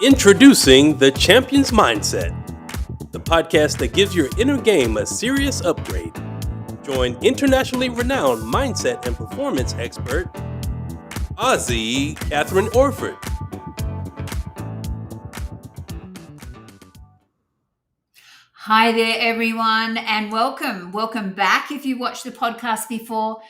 Introducing the Champion's Mindset, the podcast that gives your inner game a serious upgrade. Join internationally renowned mindset and performance expert, KATHRYN Orford. Hi there, everyone, and welcome. Welcome back if you watched the podcast before.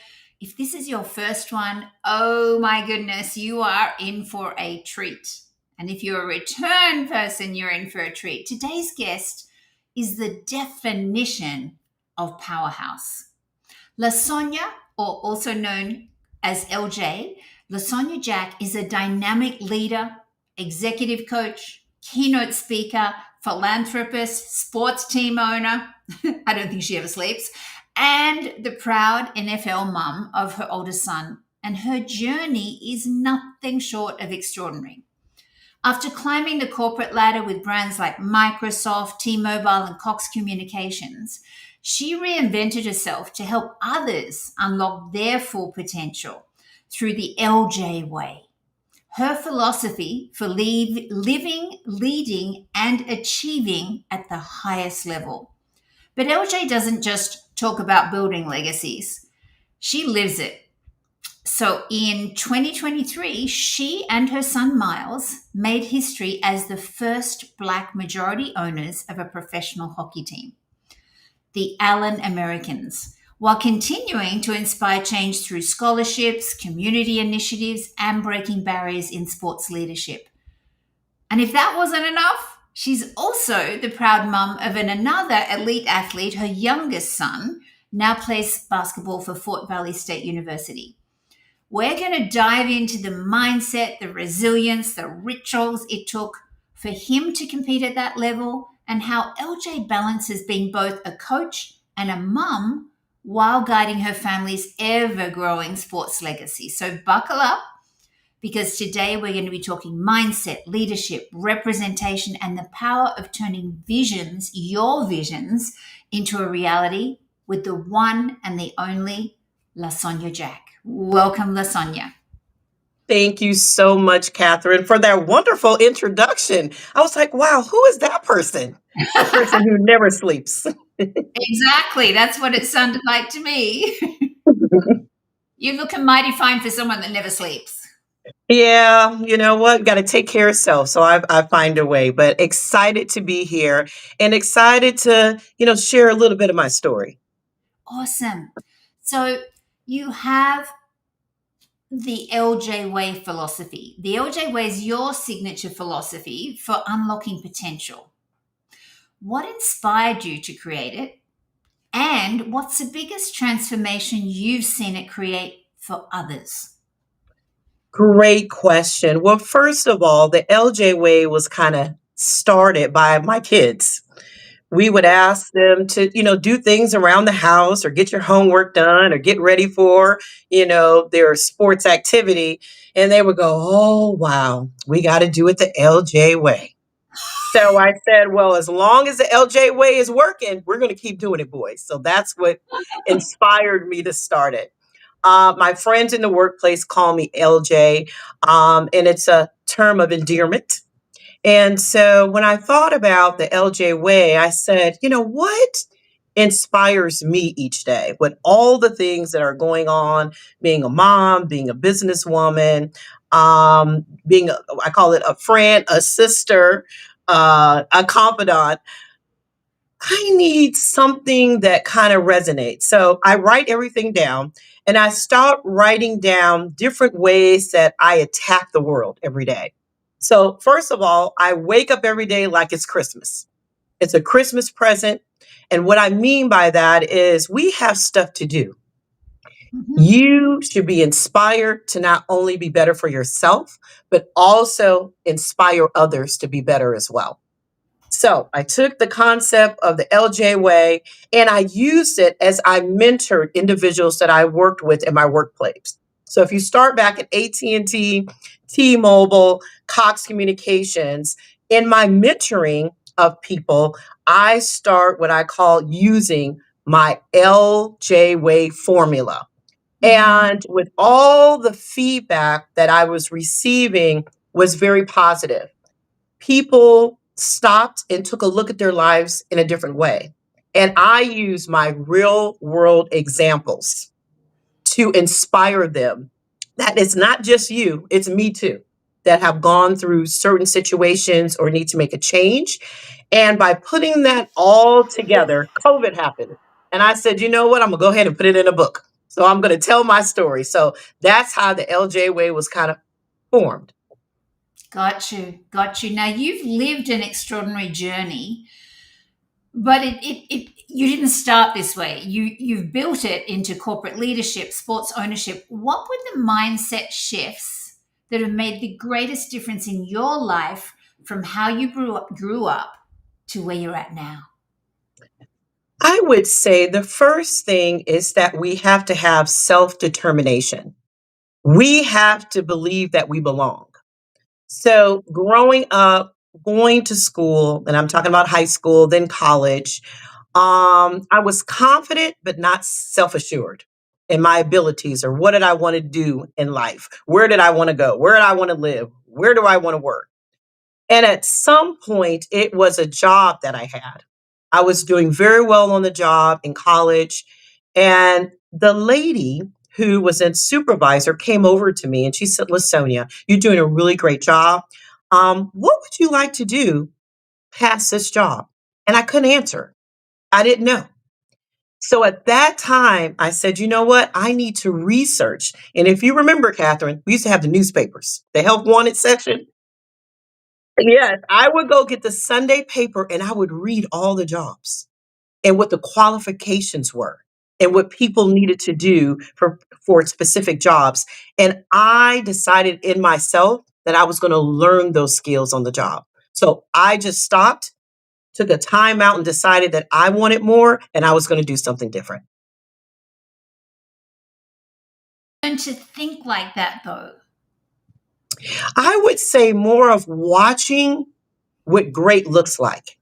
If this is your first one, oh my goodness, you are in for a treat. And if you're a return person, you're in for a treat. Today's guest is the definition of powerhouse. LaSonjia, or also known as LJ, LaSonjia Jack is a dynamic leader, executive coach, keynote speaker, philanthropist, sports team owner. I don't think she ever sleeps. And the proud NFL mum of her oldest son. And her journey is nothing short of extraordinary. After climbing the corporate ladder with brands like Microsoft, T-Mobile, and Cox Communications, she reinvented herself to help others unlock their full potential through the LJ way. Her philosophy for living, leading, and achieving at the highest level. But LJ doesn't just talk about building legacies, she lives it. So in 2023, she and her son Myles made history as the first Black majority owners of a professional hockey team, the Allen Americans, while continuing to inspire change through scholarships, community initiatives, and breaking barriers in sports leadership. And if that wasn't enough, she's also the proud mum of another elite athlete. Her youngest son now plays basketball for Fort Valley State University. We're going to dive into the mindset, the resilience, the rituals it took for him to compete at that level, and how LJ balances being both a coach and a mum while guiding her family's ever-growing sports legacy. So buckle up, because today we're going to be talking mindset, leadership, representation, and the power of turning visions, your visions, into a reality with the one and the only LaSonjia Jack. Welcome, LaSonjia. Thank you so much, KATHRYN, for that wonderful introduction. I was like, wow, who is that person? The person who never sleeps. Exactly. That's what it sounded like to me. You're looking mighty fine for someone that never sleeps. Yeah, you know what? Got to take care of self. So I find a way, but excited to be here and excited to, share a little bit of my story. Awesome. So you have the LJ Way philosophy. The LJ Way is your signature philosophy for unlocking potential. What inspired you to create it? And what's the biggest transformation you've seen it create for others? Great question. Well, first of all, the LJ way was kind of started by my kids. We would ask them to, do things around the house or get your homework done or get ready for, their sports activity. And they would go, oh, wow, we got to do it the LJ way. So I said, well, as long as the LJ way is working, we're going to keep doing it, boys. So that's what inspired me to start it. My friends in the workplace call me LJ, and it's a term of endearment. And so when I thought about the LJ way, I said, what inspires me each day with all the things that are going on, being a mom, being a businesswoman, I call it a friend, a sister, a confidant. I need something that kind of resonates. So I write everything down and I start writing down different ways that I attack the world every day. So first of all, I wake up every day like it's Christmas. It's a Christmas present. And what I mean by that is we have stuff to do. Mm-hmm. You should be inspired to not only be better for yourself, but also inspire others to be better as well. So I took the concept of the LJ way and I used it as I mentored individuals that I worked with in my workplace. So if you start back at AT&T, T-Mobile, Cox Communications, in my mentoring of people, I start what I call using my LJ way formula. And with all the feedback that I was receiving was very positive. people stopped and took a look at their lives in a different way. And I use my real world examples to inspire them that it's not just you, it's me too, that have gone through certain situations or need to make a change. And by putting that all together, COVID happened. And I said, you know what? I'm going to go ahead and put it in a book. So I'm going to tell my story. So that's how the LJ Way was kind of formed. Got you. Got you. Now, you've lived an extraordinary journey, but you didn't start this way. You've built it into corporate leadership, sports ownership. What were the mindset shifts that have made the greatest difference in your life from how you grew up to where you're at now? I would say the first thing is that we have to have self determination. We have to believe that we belong. So, growing up, going to school, and I'm talking about high school, then college, I was confident but not self assured in my abilities or what did I want to do in life? Where did I want to go? Where did I want to live? Where do I want to work? And at some point, it was a job that I had. I was doing very well on the job in college. And the lady who was a supervisor came over to me and she said, LaSonjia, you're doing a really great job. What would you like to do past this job? And I couldn't answer. I didn't know. So at that time, I said, you know what? I need to research. And if you remember, KATHRYN, we used to have the newspapers, the help wanted section. Yes, I would go get the Sunday paper and I would read all the jobs and what the qualifications were and what people needed to do for specific jobs. And I decided in myself that I was going to learn those skills on the job. So I just stopped, took a time out and decided that I wanted more and I was going to do something different. And to think like that, though. I would say more of watching what great looks like.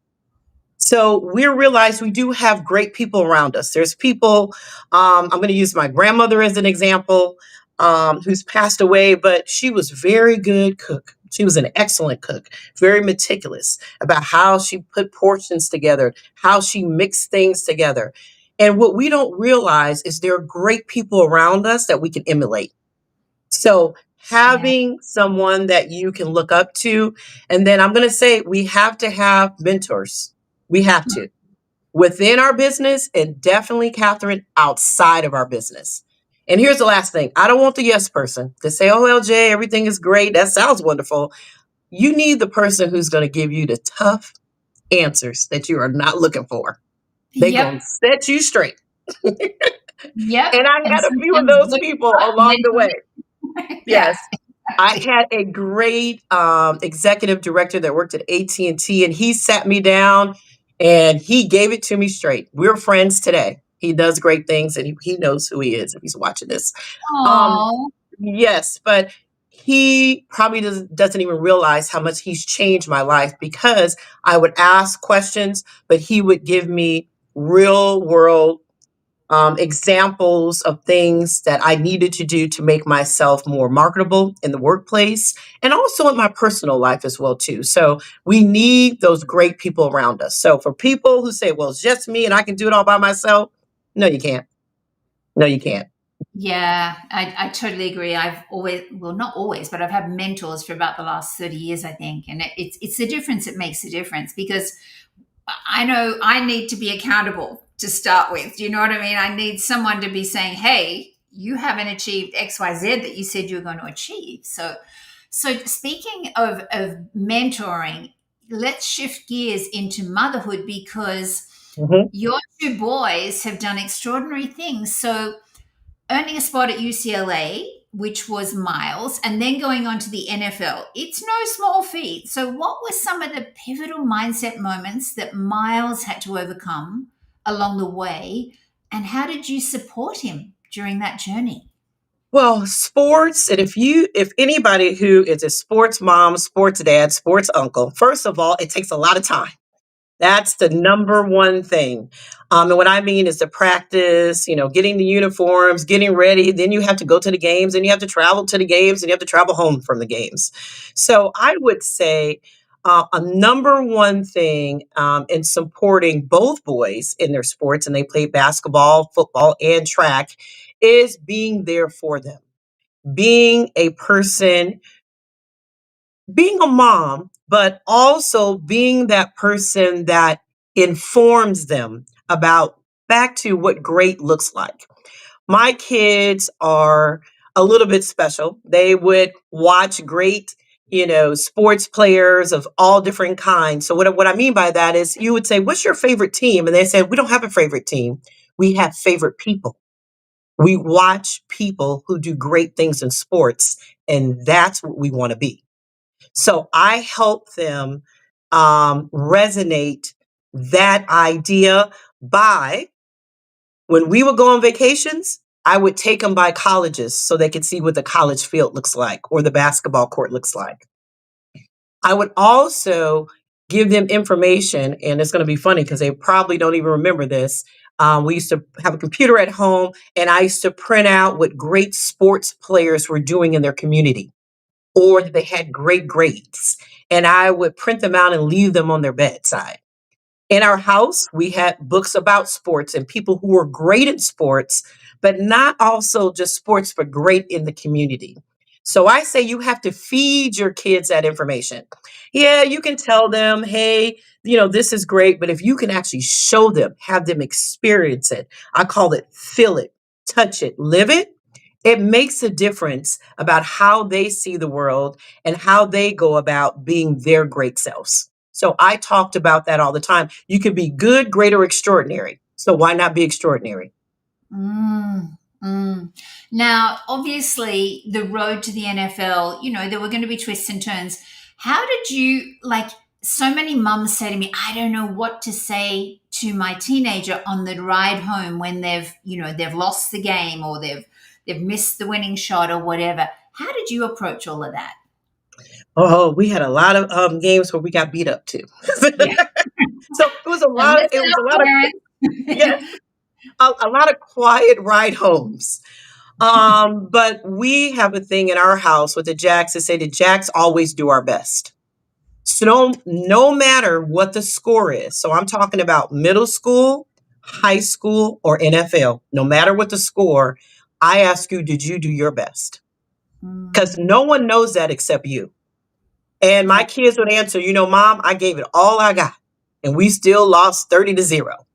So we realize we do have great people around us. There's people, I'm going to use my grandmother as an example, who's passed away, but she was very good cook. She was an excellent cook, very meticulous about how she put portions together, how she mixed things together. And what we don't realize is there are great people around us that we can emulate. So having someone that you can look up to, and then I'm going to say we have to have mentors. We have to within our business and definitely, KATHRYN, outside of our business. And here's the last thing. I don't want the yes person to say, oh, LJ, everything is great. That sounds wonderful. You need the person who's going to give you the tough answers that you are not looking for. They're going to set you straight. Yep. And I had a few of those people along the way. Yes. I had a great executive director that worked at AT&T, and he sat me down and he gave it to me straight. We're friends today. He does great things, and he knows who he is if he's watching this. Yes, but he probably doesn't even realize how much he's changed my life because I would ask questions, but he would give me real world examples of things that I needed to do to make myself more marketable in the workplace and also in my personal life as well too. So we need those great people around us. So for people who say, well, it's just me and I can do it all by myself. No, you can't. No, you can't. Yeah, I totally agree. I've always, well, not always, but I've had mentors for about the last 30 years, I think. And it's the difference that makes the difference because I know I need to be accountable to start with. Do you know what I mean? I need someone to be saying, hey, you haven't achieved XYZ that you said you were going to achieve. So speaking of mentoring, let's shift gears into motherhood because your two boys have done extraordinary things. So earning a spot at UCLA, which was Myles, and then going on to the NFL. It's no small feat. So what were some of the pivotal mindset moments that Myles had to overcome along the way, and how did you support him during that journey? Well, sports, and if anybody who is a sports mom, sports dad, sports uncle, first of all, it takes a lot of time. That's the number one thing. And what I mean is the practice, getting the uniforms, getting ready. Then you have to go to the games and you have to travel to the games and you have to travel home from the games. So I would say a number one thing in supporting both boys in their sports, and they play basketball, football, and track, is being there for them. Being a person, being a mom, but also being that person that informs them about back to what great looks like. My kids are a little bit special. They would watch great, sports players of all different kinds. So what I mean by that is you would say, what's your favorite team? And they said, we don't have a favorite team. We have favorite people. We watch people who do great things in sports, and that's what we want to be. So I help them resonate that idea by when we would go on vacations, I would take them by colleges so they could see what the college field looks like or the basketball court looks like. I would also give them information, and it's going to be funny because they probably don't even remember this. We used to have a computer at home, and I used to print out what great sports players were doing in their community or that they had great grades. And I would print them out and leave them on their bedside. In our house, we had books about sports and people who were great in sports, but not also just sports, but great in the community. So I say you have to feed your kids that information. Yeah, you can tell them, hey, this is great, but if you can actually show them, have them experience it, I call it feel it, touch it, live it. It makes a difference about how they see the world and how they go about being their great selves. So I talked about that all the time. You can be good, great, or extraordinary. So why not be extraordinary? Mm, mm. Now, obviously, the road to the NFL, there were going to be twists and turns. How did you, like, so many mums say to me, I don't know what to say to my teenager on the ride home when they've lost the game or they've missed the winning shot or whatever. How did you approach all of that? Oh, we had a lot of games where we got beat up too. Yeah. So it was a Now, lot. It listen was a up, lot of parents. yes, a lot of quiet ride homes. But we have a thing in our house with the Jacks to say the Jacks always do our best. So no matter what the score is. So I'm talking about middle school, high school, or NFL. No matter what the score, I ask you, did you do your best? Because no one knows that except you. And my Yeah. kids would answer, Mom, I gave it all I got, and we still lost 30-0.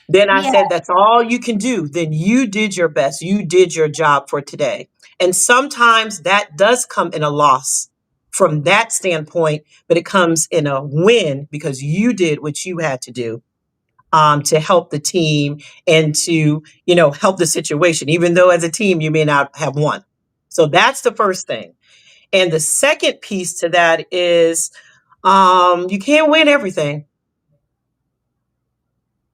Then I Yeah. said, that's all you can do. Then you did your best. You did your job for today. And sometimes that does come in a loss from that standpoint, but it comes in a win because you did what you had to do to help the team and to, help the situation, even though as a team you may not have won. So that's the first thing. And the second piece to that is you can't win everything.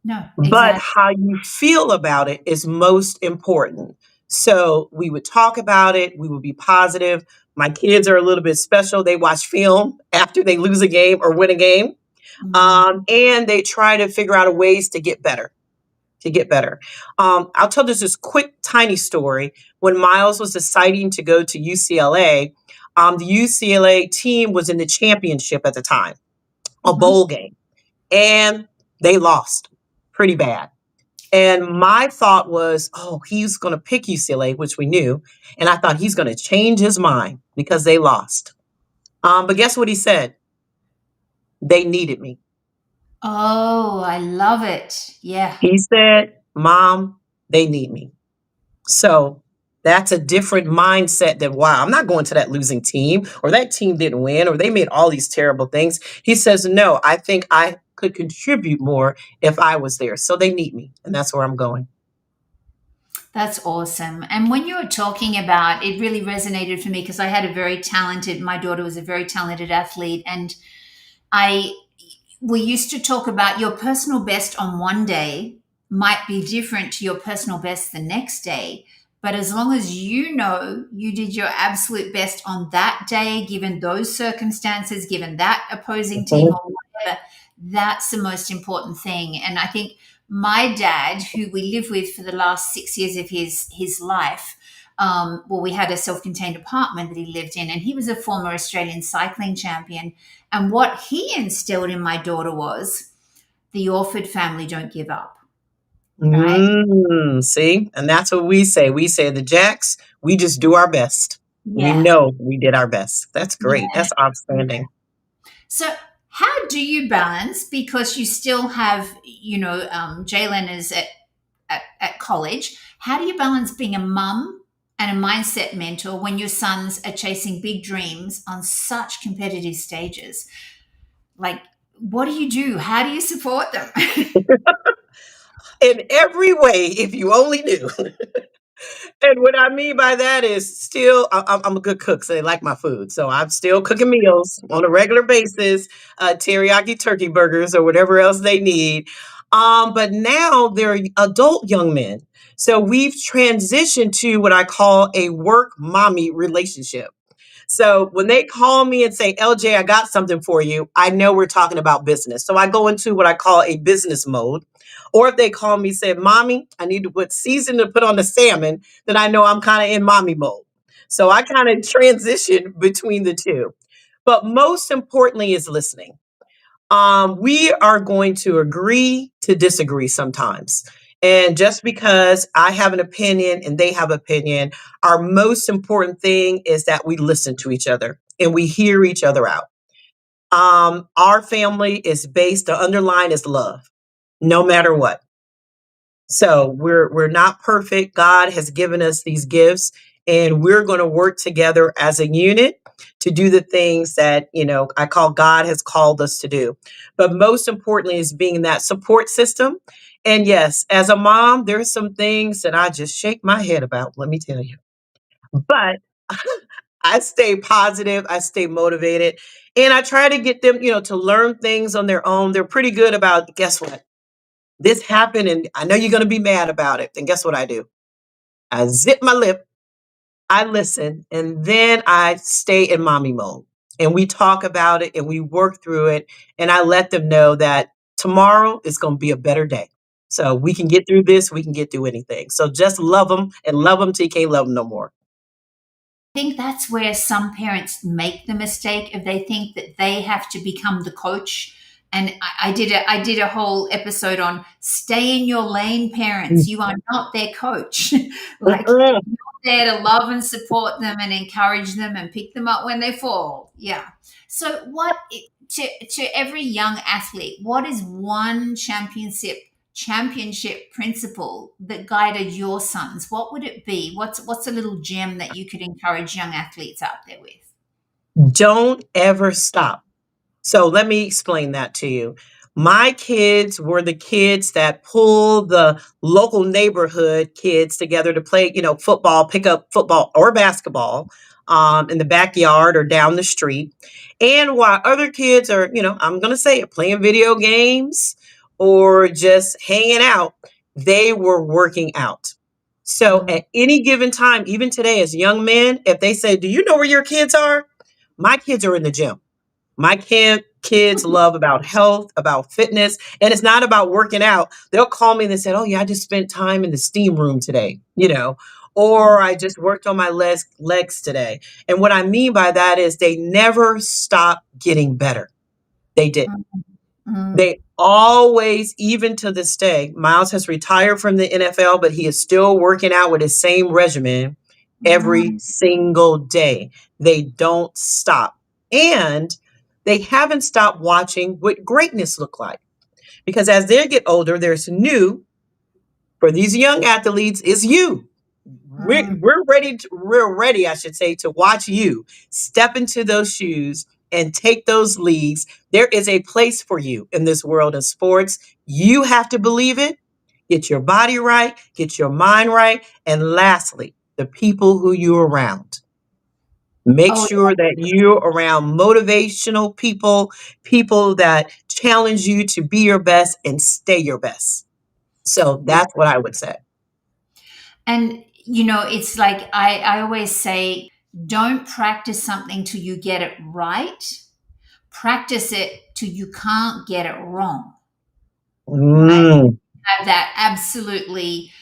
No, But exactly. how you feel about it is most important. So we would talk about it. We would be positive. My kids are a little bit special. They watch film after they lose a game or win a game. Mm. And they try to figure out ways to get better, I'll tell this quick, tiny story. When Myles was deciding to go to UCLA, the UCLA team was in the championship at the time, a Mhm. bowl game, and they lost pretty bad. And my thought was, oh, he's going to pick UCLA, which we knew. And I thought he's going to change his mind because they lost. But guess what he said? They needed me. Oh, I love it. Yeah. He said, Mom, they need me. So that's a different mindset than, wow, I'm not going to that losing team or that team didn't win or they made all these terrible things. He says, no, I think I could contribute more if I was there. So they need me. And that's where I'm going. That's awesome. And when you were talking about it, really resonated for me because I had my daughter was a very talented athlete. And I, we used to talk about your personal best on one day might be different to your personal best the next day. But as long as you know you did your absolute best on that day, given those circumstances, given that opposing team Mhm. or whatever, that's the most important thing. And I think my dad, who we lived with for the last 6 years of his life, we had a self-contained apartment that he lived in, and he was a former Australian cycling champion. And what he instilled in my daughter was the Orford family don't give up, right? See, and that's what we say. We say the Jacks, we just do our best. We Yeah. know we did our best. That's great. Yeah. That's outstanding. So how do you balance, because you still have, Jah'len is at college. How do you balance being a mum and a mindset mentor when your sons are chasing big dreams on such competitive stages? Like, what do you do? How do you support them? In every way, if you only knew. And what I mean by that is still, I'm a good cook, so they like my food. So I'm still cooking meals on a regular basis, teriyaki turkey burgers or whatever else they need. But now they're adult young men. So we've transitioned to what I call a work mommy relationship. So when they call me and say, LJ, I got something for you, I know we're talking about business. So I go into what I call a business mode. Or if they call me, say, Mommy, I need to put season to put on the salmon, then I know I'm kind of in mommy mode. So I kind of transition between the two. But most importantly is listening. We are going to agree to disagree sometimes. And just because I have an opinion and they have opinion, our most important thing is that we listen to each other and we hear each other out. Our family is based, the underline is love, no matter what. So we're not perfect. God has given us these gifts and we're going to work together as a unit to do the things that, I call God has called us to do. But most importantly is being that support system. And yes, as a mom, there's some things that I just shake my head about, let me tell you. But I stay positive, I stay motivated, and I try to get them, to learn things on their own. They're pretty good about, guess what? This happened and I know you're going to be mad about it. And guess what I do? I zip my lip, I listen, and then I stay in mommy mode. And we talk about it and we work through it. And I let them know that tomorrow is going to be a better day. So we can get through this, we can get through anything. So just love them and love them till you can't love them no more. I think that's where some parents make the mistake if they think that they have to become the coach. And I did a whole episode on stay in your lane, parents. You are not their coach. Like, Mm-mm. you're there to love and support them and encourage them and pick them up when they fall. Yeah. So to every young athlete, what is one championship principle that guided your sons? What would it be? What's a little gem that you could encourage young athletes out there with? Don't ever stop. So let me explain that to you. My kids were the kids that pulled the local neighborhood kids together to play, football, pick up football or basketball in the backyard or down the street. And while other kids are, I'm going to say it, playing video games or just hanging out, they were working out. So Mm, at any given time, even today as young men, if they say, do you know where your kids are? My kids are in the gym. My kids love about health, about fitness, and it's not about working out. They'll call me and they say, "Oh yeah, I just spent time in the steam room today," or I just worked on my legs today. And what I mean by that is they never stop getting better. They didn't. mm, They always, even to this day, Myles has retired from the NFL, but he is still working out with his same regimen every mm. single day. They don't stop. And they haven't stopped watching what greatness look like. Because as they get older, there's new for these young athletes is you. Mm. We're ready, I should say, to watch you step into those shoes and take those leagues. There is a place for you in this world of sports. You have to believe it, get your body right, get your mind right, and lastly, the people who you're around. Make Oh, sure that you're around motivational people, people that challenge you to be your best and stay your best. So yeah. that's what I would say. And it's like I always say, don't practice something till you get it right. Practice it till you can't get it wrong. Right? Mm, Have that absolutely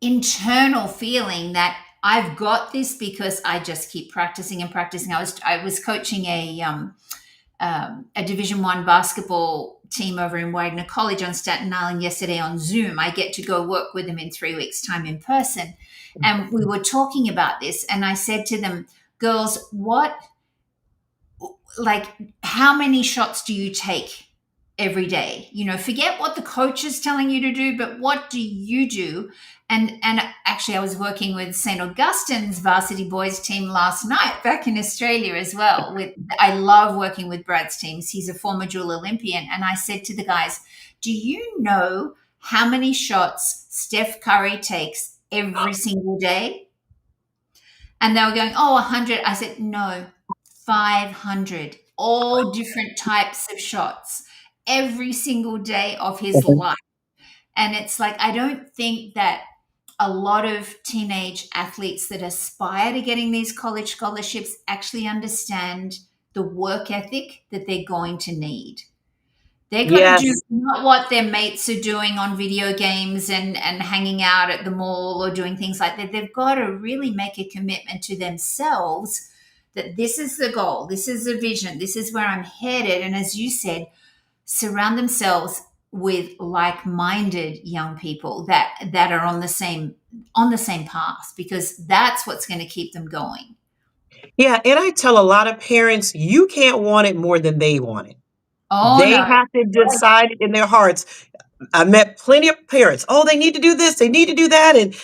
internal feeling that I've got this because I just keep practicing and practicing. I was coaching a Division One basketball team over in Wagner College on Staten Island yesterday on Zoom. I get to go work with them in 3 weeks' time in person, and we were talking about this. And I said to them, "Girls, how many shots do you take every day? Forget what the coach is telling you to do, but what do you do?" And actually, I was working with St. Augustine's varsity boys team last night back in Australia as well. I love working with Brad's teams. He's a former dual Olympian. And I said to the guys, "Do you know how many shots Steph Curry takes every single day?" And they were going, "Oh, 100." I said, "No, 500, all different types of shots every single day of his Mhm. life." And it's like, I don't think that a lot of teenage athletes that aspire to getting these college scholarships actually understand the work ethic that they're going to need. They're going to do Yes. not what their mates are doing on video games and hanging out at the mall or doing things like that. They've got to really make a commitment to themselves that this is the goal, this is the vision, this is where I'm headed. And as you said, surround themselves with like-minded young people that are on the same path, because that's what's going to keep them going. Yeah, and I tell a lot of parents, you can't want it more than they want it. Oh They no. have to decide in their hearts. I met plenty of parents. Oh, they need to do this, they need to do that, and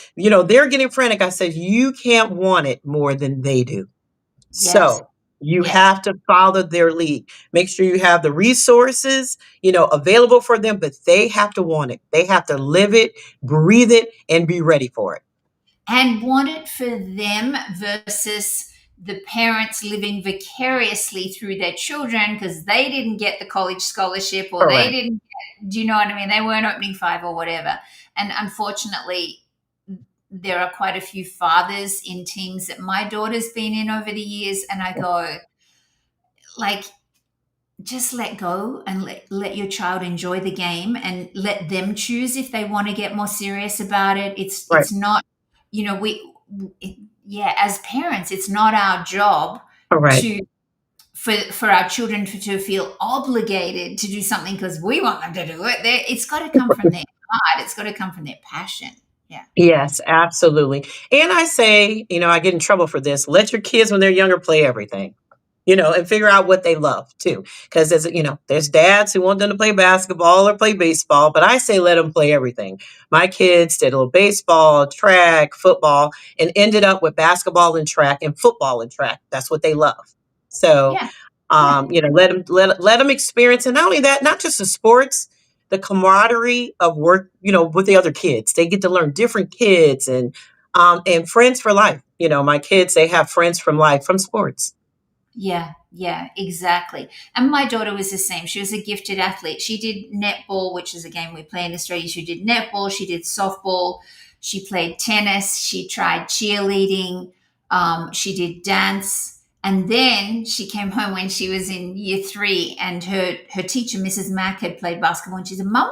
they're getting frantic. I said, you can't want it more than they do. Yes. So you Yes. have to follow their lead. Make sure you have the resources, available for them, but they have to want it. They have to live it, breathe it, and be ready for it. And want it for them versus the parents living vicariously through their children because they didn't get the college scholarship, or they Correct. didn't do you know what I mean? They weren't opening five or whatever. And unfortunately, there are quite a few fathers in teams that my daughter's been in over the years, and I go, like, just let go and let your child enjoy the game and let them choose if they want to get more serious about it. Right. It's not, yeah, as parents, it's not our job Correct. to for our children to feel obligated to do something because we want them to do it. It's got to come from their heart. It's got to come from their passion. Yeah. Yes, absolutely. And I say, I get in trouble for this. Let your kids, when they're younger, play everything, and figure out what they love too. Because there's dads who want them to play basketball or play baseball, but I say let them play everything. My kids did a little baseball, track, football, and ended up with basketball and track and football and track. That's what they love. So, Yeah. Yeah. let them experience, and not only that, not just the sports, the camaraderie of work, with the other kids. They get to learn different kids and friends for life. My kids, they have friends from life from sports. Yeah, yeah, exactly. And my daughter was the same. She was a gifted athlete. She did netball, which is a game we play in Australia. She did netball, she did softball, she played tennis, she tried cheerleading, she did dance. And then she came home when she was in year three, and her teacher, Mrs. Mack, had played basketball. And she said, "Mum,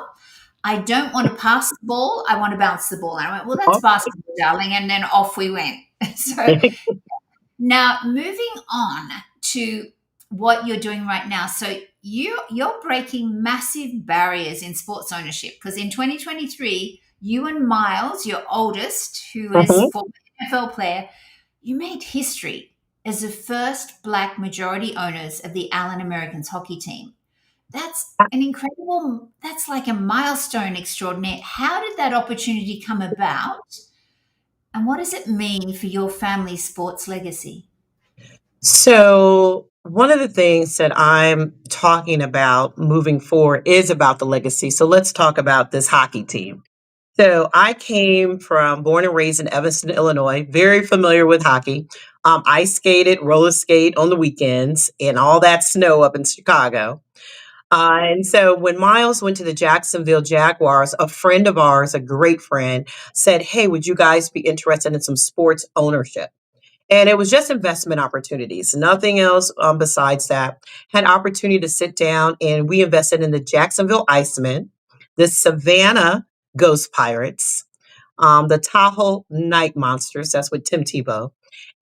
I don't want to pass the ball. I want to bounce the ball." And I went, "Well, that's Oh, basketball, darling." And then off we went. So now, moving on to what you're doing right now. So you're breaking massive barriers in sports ownership, because in 2023, you and Myles, your oldest, who is mhm. former NFL player, you made history as the first Black majority owners of the Allen Americans hockey team. That's like a milestone extraordinaire. How did that opportunity come about? And what does it mean for your family's sports legacy? So, one of the things that I'm talking about moving forward is about the legacy. So, let's talk about this hockey team. So, I came from born and raised in Evanston, Illinois, very familiar with hockey. Ice skated, roller skate on the weekends, and all that snow up in Chicago. And so when Miles went to the Jacksonville Jaguars, a friend of ours, a great friend, said, "Hey, would you guys be interested in some sports ownership?" And it was just investment opportunities, nothing else besides that. Had opportunity to sit down, and we invested in the Jacksonville Icemen, the Savannah Ghost Pirates, the Tahoe Night Monsters, that's with Tim Tebow,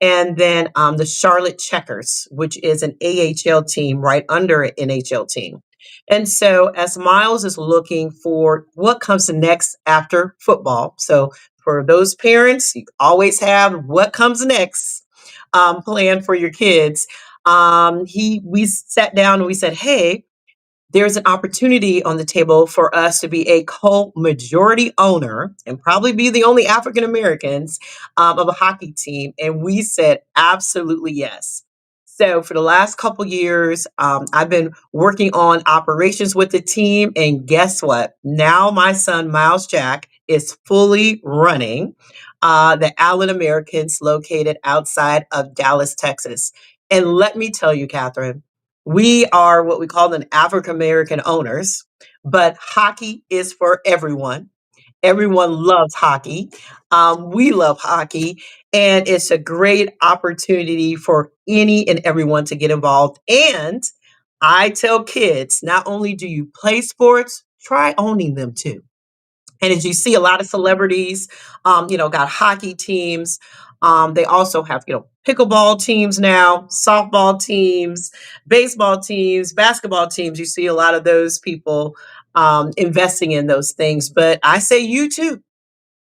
and then the Charlotte Checkers, which is an AHL team right under an NHL team. And so, as Myles is looking for what comes next after football, so for those parents, you always have what comes next plan for your kids. We sat down and we said, hey, there's an opportunity on the table for us to be a co-majority owner and probably be the only African Americans of a hockey team. And we said absolutely yes. So for the last couple years, I've been working on operations with the team. And guess what? Now my son, Myles Jack, is fully running the Allen Americans located outside of Dallas, Texas. And let me tell you, Catherine, we are what we call an African American owners, but hockey is for everyone. Everyone loves hockey. We love hockey, and it's a great opportunity for any and everyone to get involved. And I tell kids, not only do you play sports, try owning them too. And as you see, a lot of celebrities, got hockey teams. They also have, pickleball teams now, softball teams, baseball teams, basketball teams. You see a lot of those people investing in those things. But I say you too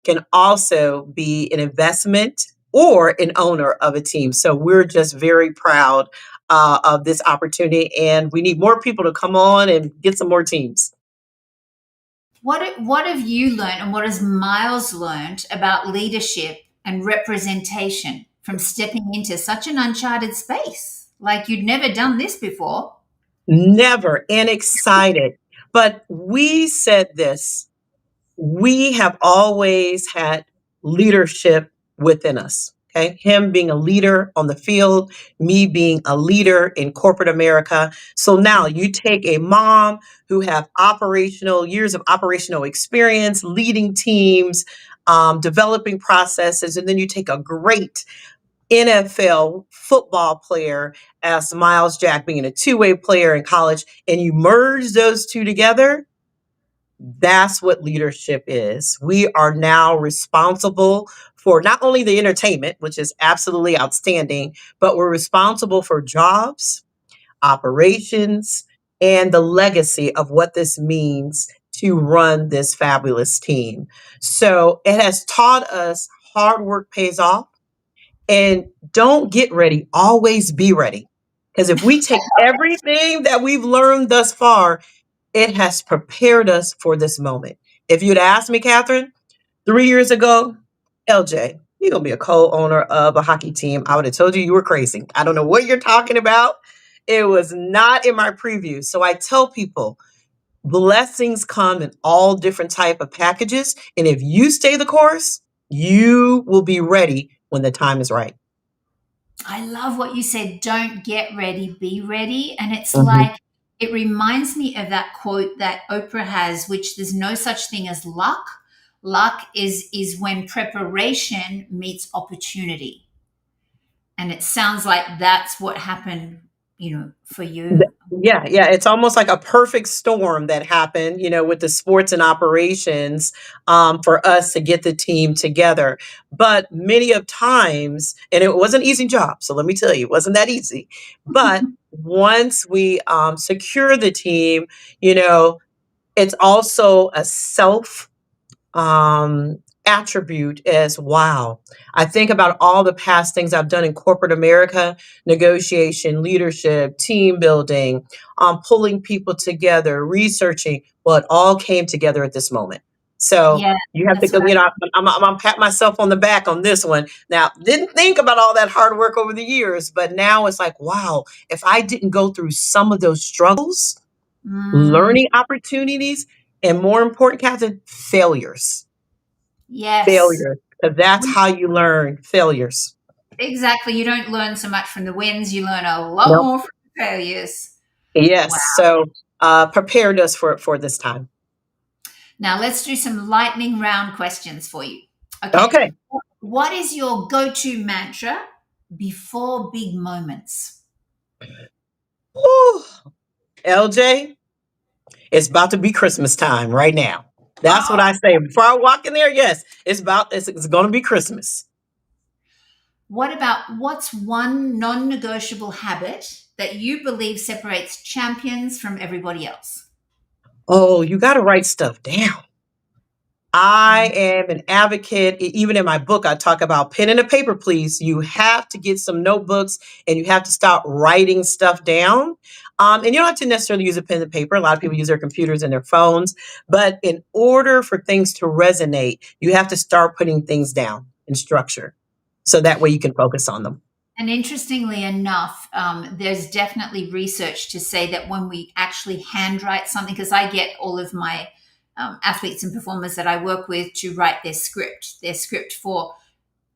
can also be an investment or an owner of a team. So we're just very proud of this opportunity, and we need more people to come on and get some more teams. What have you learned, and what has Myles learned about leadership and representation from stepping into such an uncharted space? Like you'd never done this before. Never, and excited. But we said this, we have always had leadership within us. Okay. Him being a leader on the field, me being a leader in corporate America. So now you take a mom who have operational years of operational experience, leading teams, developing processes, and then you take a great NFL football player as Myles Jack being a two-way player in college, and you merge those two together. That's what leadership is. We are now responsible for not only the entertainment, which is absolutely outstanding, but we're responsible for jobs, operations, and the legacy of what this means to run this fabulous team. So it has taught us hard work pays off, and don't get ready, always be ready. Because if we take everything that we've learned thus far, it has prepared us for this moment. If you'd asked me, Catherine, 3 years ago, LJ, you're going to be a co owner of a hockey team, I would have told you you were crazy. I don't know what you're talking about. It was not in my preview. So I tell people, blessings come in all different type of packages. And if you stay the course, you will be ready when the time is right. I love what you said. Don't get ready, be ready. And it's Mhm. like, it reminds me of that quote that Oprah has, which there's no such thing as luck. Luck is when preparation meets opportunity. And it sounds like that's what happened, for you. Yeah, yeah, it's almost like a perfect storm that happened, with the sports and operations for us to get the team together. But many of times, and it was an easy job. So let me tell you, it wasn't that easy. But once we secure the team, you know, it's also a self attribute as wow. I think about all the past things I've done in corporate America, negotiation, leadership, team building, pulling people together, researching. Well, it all came together at this moment. So Yeah, you have to that's go, what I I'm gonna pat myself on the back on this one. Now, didn't think about all that hard work over the years, but now it's like, wow, if I didn't go through some of those struggles, mm, learning opportunities, and more important, Catherine, failures. yes. Failure, because that's We, how you learn failures. exactly. You don't learn so much from the wins, you learn a lot Nope. more from the failures. Wow. Yes. So prepared us for this time. Now let's do some lightning round questions for you. Okay. Okay. What is your go-to mantra before big moments? Whew. LJ, it's about to be Christmas time right now. That's what Oh, I say. Before I walk in there, yes, it's going to be Christmas. what about what's one non-negotiable habit that you believe separates champions from everybody else? Oh, you got to write stuff down. I am an advocate. Even in my book, I talk about pen and a paper, please. You have to get some notebooks and you have to stop writing stuff down. And you don't have to necessarily use a pen and paper. A lot of people use their computers and their phones. But in order for things to resonate, you have to start putting things down in structure. So that way you can focus on them. And interestingly enough, there's definitely research to say that when we actually handwrite something, because I get all of my athletes and performers that I work with to write their script for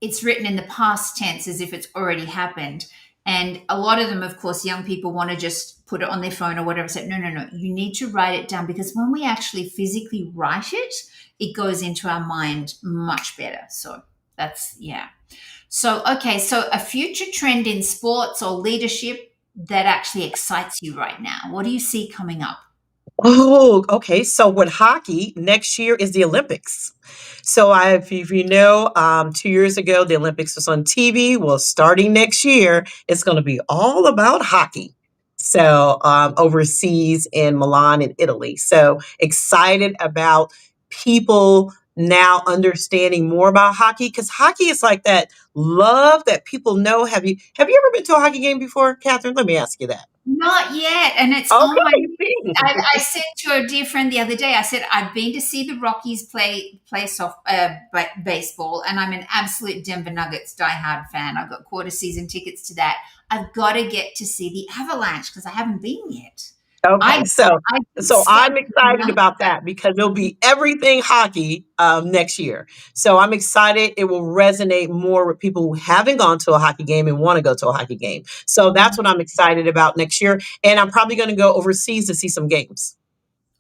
it's written in the past tense as if it's already happened. And a lot of them, of course, young people want to just put it on their phone or whatever. So, no, no, no. You need to write it down because when we actually physically write it, it goes into our mind much better. So, that's, yeah. So, okay. So, a future trend in sports or leadership that actually excites you right now. What do you see coming up? Oh, okay. So with hockey, next year is the Olympics. So if you know, 2 years ago, the Olympics was on TV. Well, starting next year, it's going to be all about hockey. So overseas in Milan in Italy. So excited about people now understanding more about hockey because hockey is like that love that people know. Have you ever been to a hockey game before, Catherine? Let me ask you that. Not yet. And it's, oh my, Okay, I said to a dear friend the other day, I said, I've been to see the Rockies play baseball, and I'm an absolute Denver Nuggets diehard fan. I've got quarter season tickets to that. I've got to get to see the Avalanche because I haven't been yet. Okay, I so step I'm excited about that because it'll be everything hockey next year. So I'm excited. It will resonate more with people who haven't gone to a hockey game and want to go to a hockey game. So that's what I'm excited about next year. And I'm probably going to go overseas to see some games.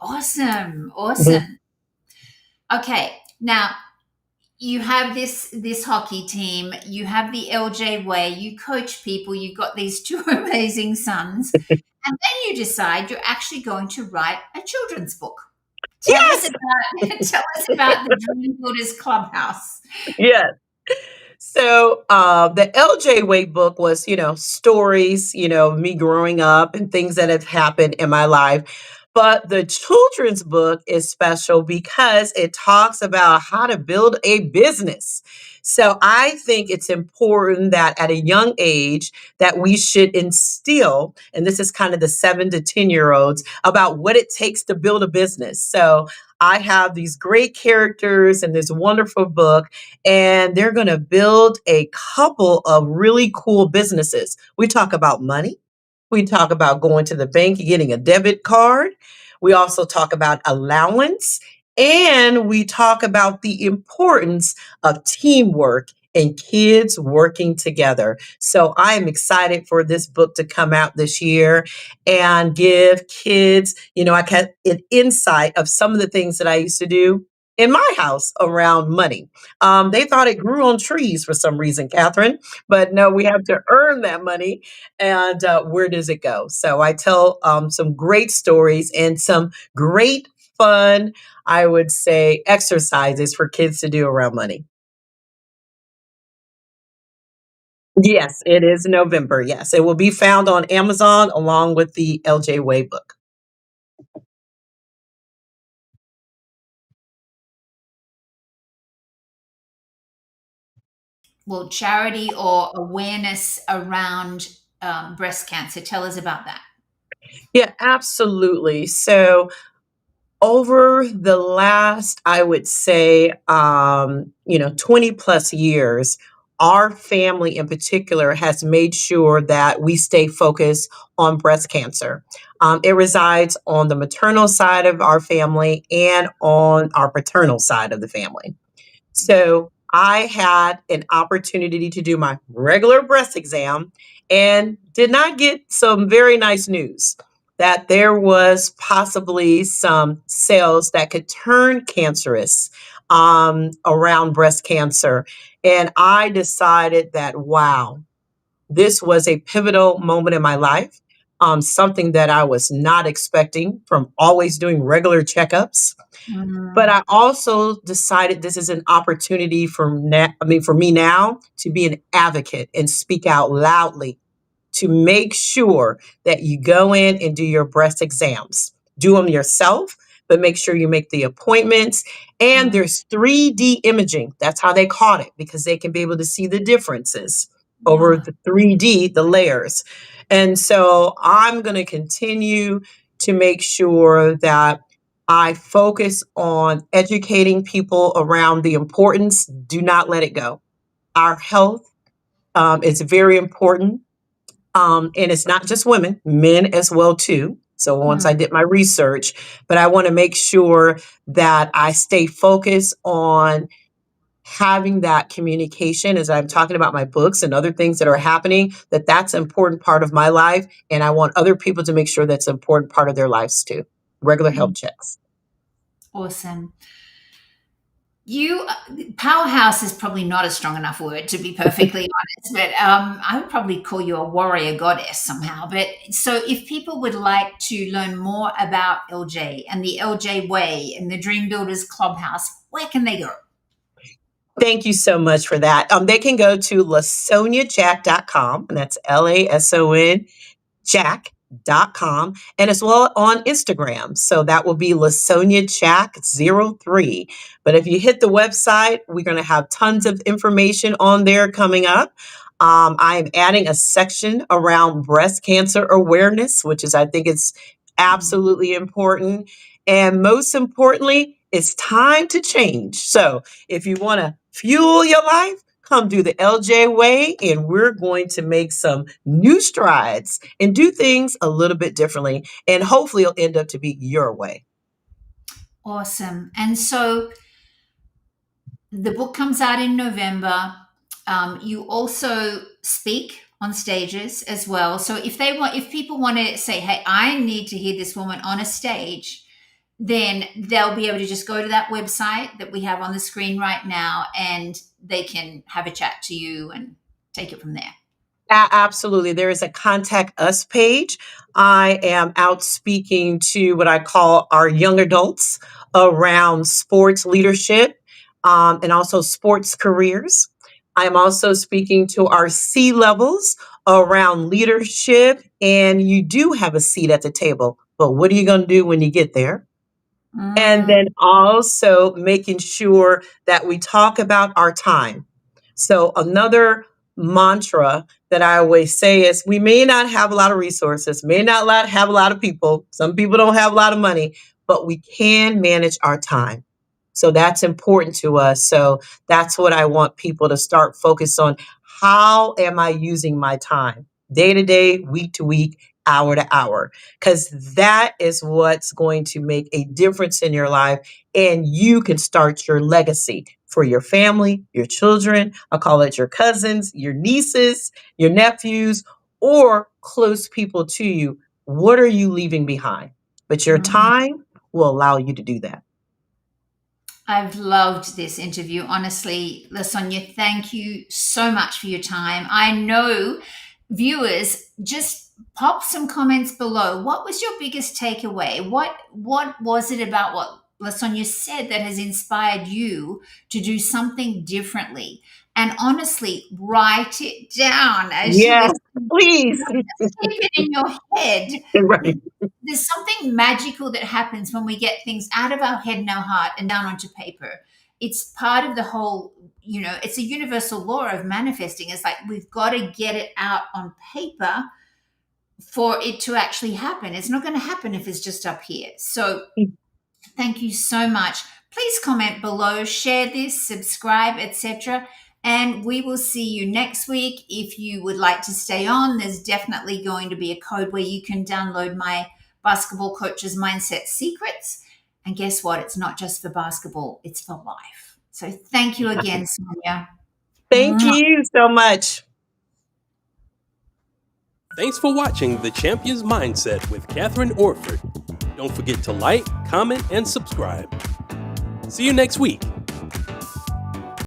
Awesome, Mhm. awesome. Okay, now you have this hockey team, you have the LJ way, you coach people, you've got these two amazing sons, and then you decide you're actually going to write a children's book. Tell us Yes, about tell us about the Dream Builders Clubhouse. yes. So the LJ Way book was, stories, me growing up and things that have happened in my life. But the children's book is special because it talks about how to build a business. So I think it's important that at a young age that we should instill, and this is kind of the 7 to 10 year olds, about what it takes to build a business. So I have these great characters in this wonderful book and they're going to build a couple of really cool businesses. We talk about money. We talk about going to the bank and getting a debit card. We also talk about allowance. And we talk about the importance of teamwork and kids working together. So I am excited for this book to come out this year and give kids, I get an insight of some of the things that I used to do in my house around money. They thought it grew on trees for some reason, Catherine, but no, we have to earn that money. And where does it go? So I tell some great stories and some great fun, I would say, exercises for kids to do around money. Yes, it is November. Yes, it will be found on Amazon along with the LJ Way book. Well, charity or awareness around breast cancer. Tell us about that. Yeah, absolutely. So over the last, I would say, 20 plus years, our family in particular has made sure that we stay focused on breast cancer. It resides on the maternal side of our family and on our paternal side of the family. So I had an opportunity to do my regular breast exam and did not get some very nice news that there was possibly some cells that could turn cancerous around breast cancer. And I decided that, wow, this was a pivotal moment in my life. something that I was not expecting from always doing regular checkups. But I also decided this is an opportunity for me now to be an advocate and speak out loudly to make sure that you go in and do your breast exams. Do them yourself, but make sure you make the appointments. And there's 3D imaging. That's how they caught it, because they can be able to see the differences over the 3D, the layers. And so I'm going to continue to make sure that I focus on educating people around the importance. Do not let it go. Our health is very important. And it's not just women, men as well too. So once I did my research, but I want to make sure that I stay focused on having that communication as I'm talking about my books and other things that are happening, that's an important part of my life. And I want other people to make sure that's an important part of their lives too. Regular health checks. Awesome. Powerhouse is probably not a strong enough word, to be perfectly honest, but I would probably call you a warrior goddess somehow. But so if people would like to learn more about LJ and the LJ way and the Dream Builders Clubhouse, where can they go? Thank you so much for that. They can go to LaSonjiaJack.com, and that's LASON Jack.com, and as well on Instagram. So that will be LaSonjiaJack03. But if you hit the website, we're going to have tons of information on there coming up. I am adding a section around breast cancer awareness, which I think it's absolutely important. And most importantly, it's time to change. So if you want to fuel your life, come do the LJ way, and we're going to make some new strides and do things a little bit differently. And hopefully it'll end up to be your way. Awesome. And so the book comes out in November. You also speak on stages as well. So if people want to say, hey, I need to hear this woman on a stage, then they'll be able to just go to that website that we have on the screen right now, and they can have a chat to you and take it from there. Absolutely. There is a contact us page. I am out speaking to what I call our young adults around sports leadership and also sports careers. I'm also speaking to our C-levels around leadership, and you do have a seat at the table, but what are you going to do when you get there? And then also making sure that we talk about our time. So another mantra that I always say is, we may not have a lot of resources, may not have a lot of people. Some people don't have a lot of money, but we can manage our time. So that's important to us. So that's what I want people to start focus on. How am I using my time? Day to day, week to week, hour to hour, because that is what's going to make a difference in your life. And you can start your legacy for your family, your children. I'll call it your cousins, your nieces, your nephews, or close people to you. What are you leaving behind? But your time will allow you to do that. I've loved this interview. Honestly, LaSonjia, thank you so much for your time. I know viewers, just pop some comments below. What was your biggest takeaway? What was it about what LaSonjia said that has inspired you to do something differently? And honestly, write it down as please. Just keep it in your head. Right. There's something magical that happens when we get things out of our head and our heart and down onto paper. It's part of the whole, it's a universal law of manifesting. It's like we've got to get it out on paper for it to actually happen. It's not going to happen if it's just up here. So thank you so much. Please comment below, share this, subscribe, etc. And we will see you next week. If you would like to stay on, there's definitely going to be a code where you can download my Basketball Coach's Mindset Secrets. And guess what? It's not just for basketball, it's for life. So thank you again, Sonjia. Thank you so much. Thanks for watching The Champion's Mindset with KATHRYN Orford. Don't forget to like, comment, and subscribe. See you next week.